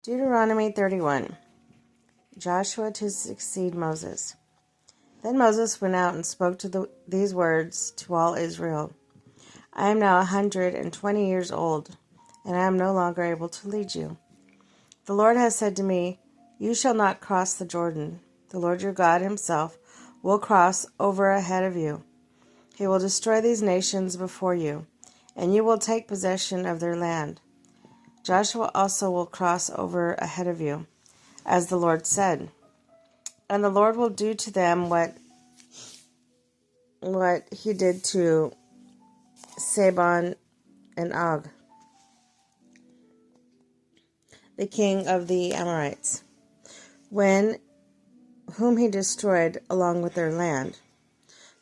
Deuteronomy 31. Joshua to succeed Moses. Then Moses went out and spoke these words to all Israel. I am now 120 years old, and I am no longer able to lead you. The Lord has said to me, You shall not cross the Jordan. The Lord your God himself will cross over ahead of you. He will destroy these nations before you, and you will take possession of their land. Joshua also will cross over ahead of you, as the Lord said. And the Lord will do to them what he did to Sihon and Og, the king of the Amorites, whom he destroyed along with their land.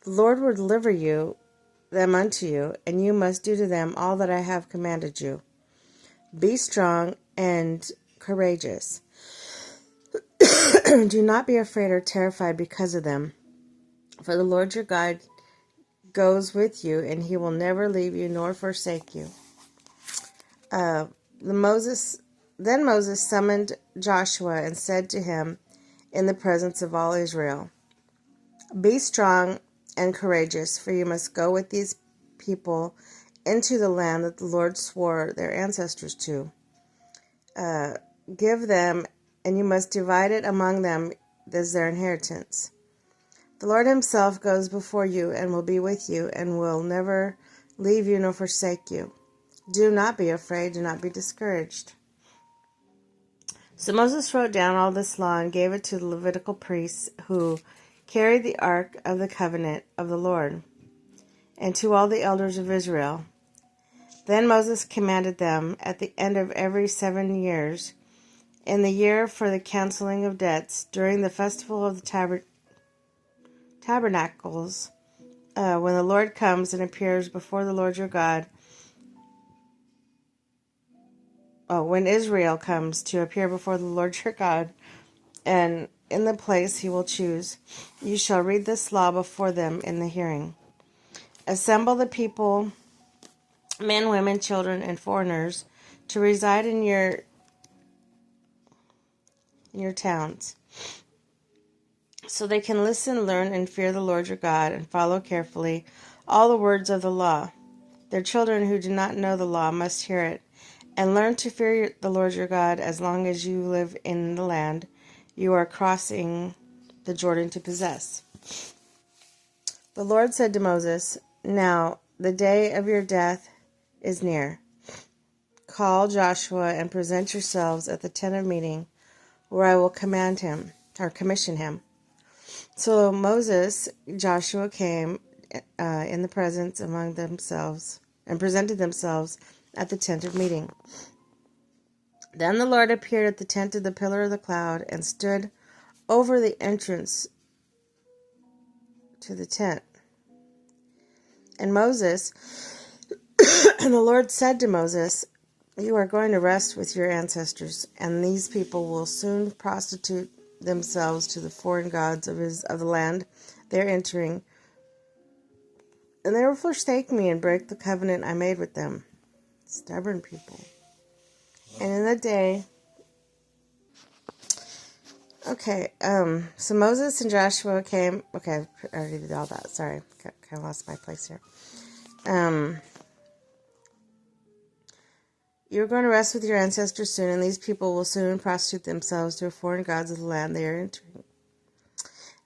The Lord will deliver them unto you, and you must do to them all that I have commanded you. Be strong and courageous. Do not be afraid or terrified because of them, for the Lord your God goes with you, and he will never leave you nor forsake you. Then Moses summoned Joshua and said to him in the presence of all Israel, Be strong and courageous, for you must go with these people into the land that the Lord swore their ancestors to. Give them, and you must divide it among them as their inheritance. The Lord himself goes before you and will be with you and will never leave you nor forsake you. Do not be afraid, do not be discouraged. So Moses wrote down all this law and gave it to the Levitical priests who carried the ark of the covenant of the Lord, and to all the elders of Israel. Then Moses commanded them at the end of every 7 years, in the year for the canceling of debts, during the festival of the tabernacles, when the Lord comes and appears before the Lord your God, when Israel comes to appear before the Lord your God, and in the place he will choose, you shall read this law before them in the hearing. Assemble the people, men, women, children, and foreigners, to reside in your towns, so they can listen, learn, and fear the Lord your God, and follow carefully all the words of the law. Their children who do not know the law must hear it, and learn to fear the Lord your God as long as you live in the land you are crossing the Jordan to possess. The Lord said to Moses, Now the day of your death is near. Call Joshua and present yourselves at the tent of meeting, where I will commission him. So Joshua came in the presence among themselves and presented themselves at the tent of meeting. Then the Lord appeared at the tent of the pillar of the cloud and stood over the entrance to the tent. And the Lord said to Moses, You are going to rest with your ancestors, and these people will soon prostitute themselves to the foreign gods of the land they are entering, and they will forsake me and break the covenant I made with them. Stubborn people. And in the day... so Moses and Joshua came... Okay, I already did all that. Sorry, kind of lost my place here. You are going to rest with your ancestors soon, and these people will soon prostitute themselves to the foreign gods of the land they are entering.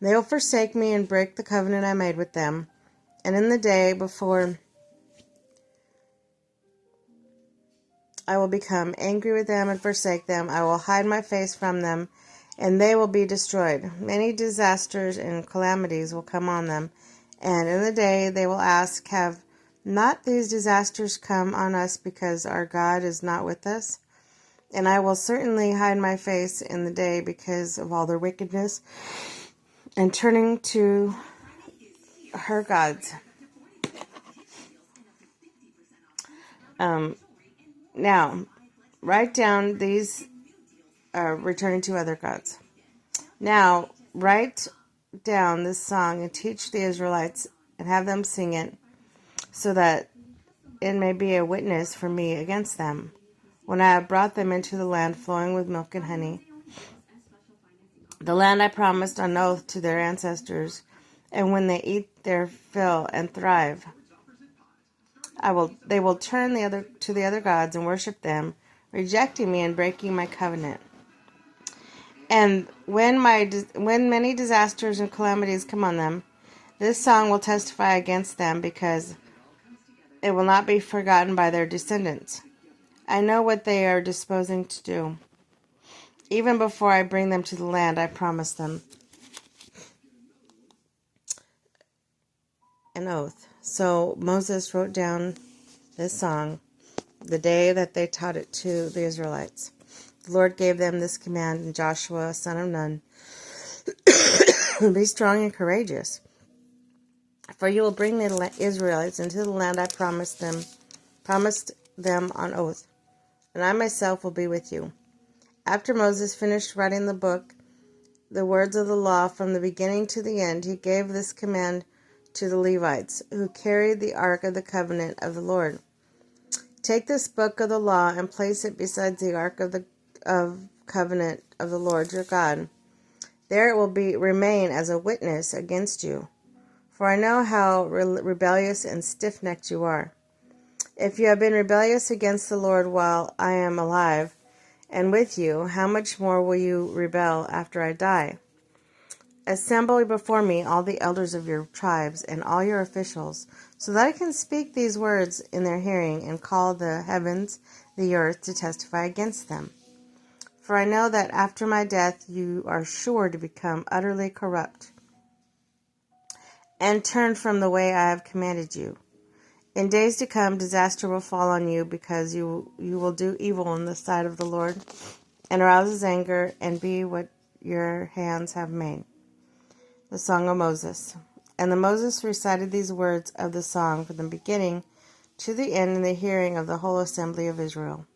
They will forsake me and break the covenant I made with them. And in the day before I will become angry with them and forsake them, I will hide my face from them, and they will be destroyed. Many disasters and calamities will come on them, and in the day they will ask, Have not these disasters come on us because our God is not with us? And I will certainly hide my face in the day because of all their wickedness and turning to her gods. Now, write down these, returning to other gods. Now, write down this song and teach the Israelites and have them sing it, so that it may be a witness for me against them. when I have brought them into the land flowing with milk and honey, the land I promised on oath to their ancestors, and when they eat their fill and thrive, they will turn to the other gods and worship them, rejecting me and breaking my covenant. And when many disasters and calamities come on them, this song will testify against them, because it will not be forgotten by their descendants. I know what they are disposing to do. Even before I bring them to the land I promised them. An oath. So Moses wrote down this song the day that they taught it to the Israelites. The Lord gave them this command in Joshua, son of Nun. Be strong and courageous, for you will bring the Israelites into the land I promised them on oath, and I myself will be with you. After Moses finished writing the book, the words of the law from the beginning to the end, he gave this command to the Levites, who carried the ark of the covenant of the Lord. Take this book of the law and place it beside the ark of the covenant of the Lord your God. There it will remain as a witness against you, for I know how rebellious and stiff-necked you are. If you have been rebellious against the Lord while I am alive and with you, how much more will you rebel after I die? Assemble before me all the elders of your tribes and all your officials, so that I can speak these words in their hearing and call the heavens, the earth, to testify against them. For I know that after my death you are sure to become utterly corrupt and turn from the way I have commanded you. In days to come, disaster will fall on you, because you will do evil in the sight of the Lord and arouse his anger and be what your hands have made. The Song of Moses. And Moses recited these words of the song from the beginning to the end in the hearing of the whole assembly of Israel.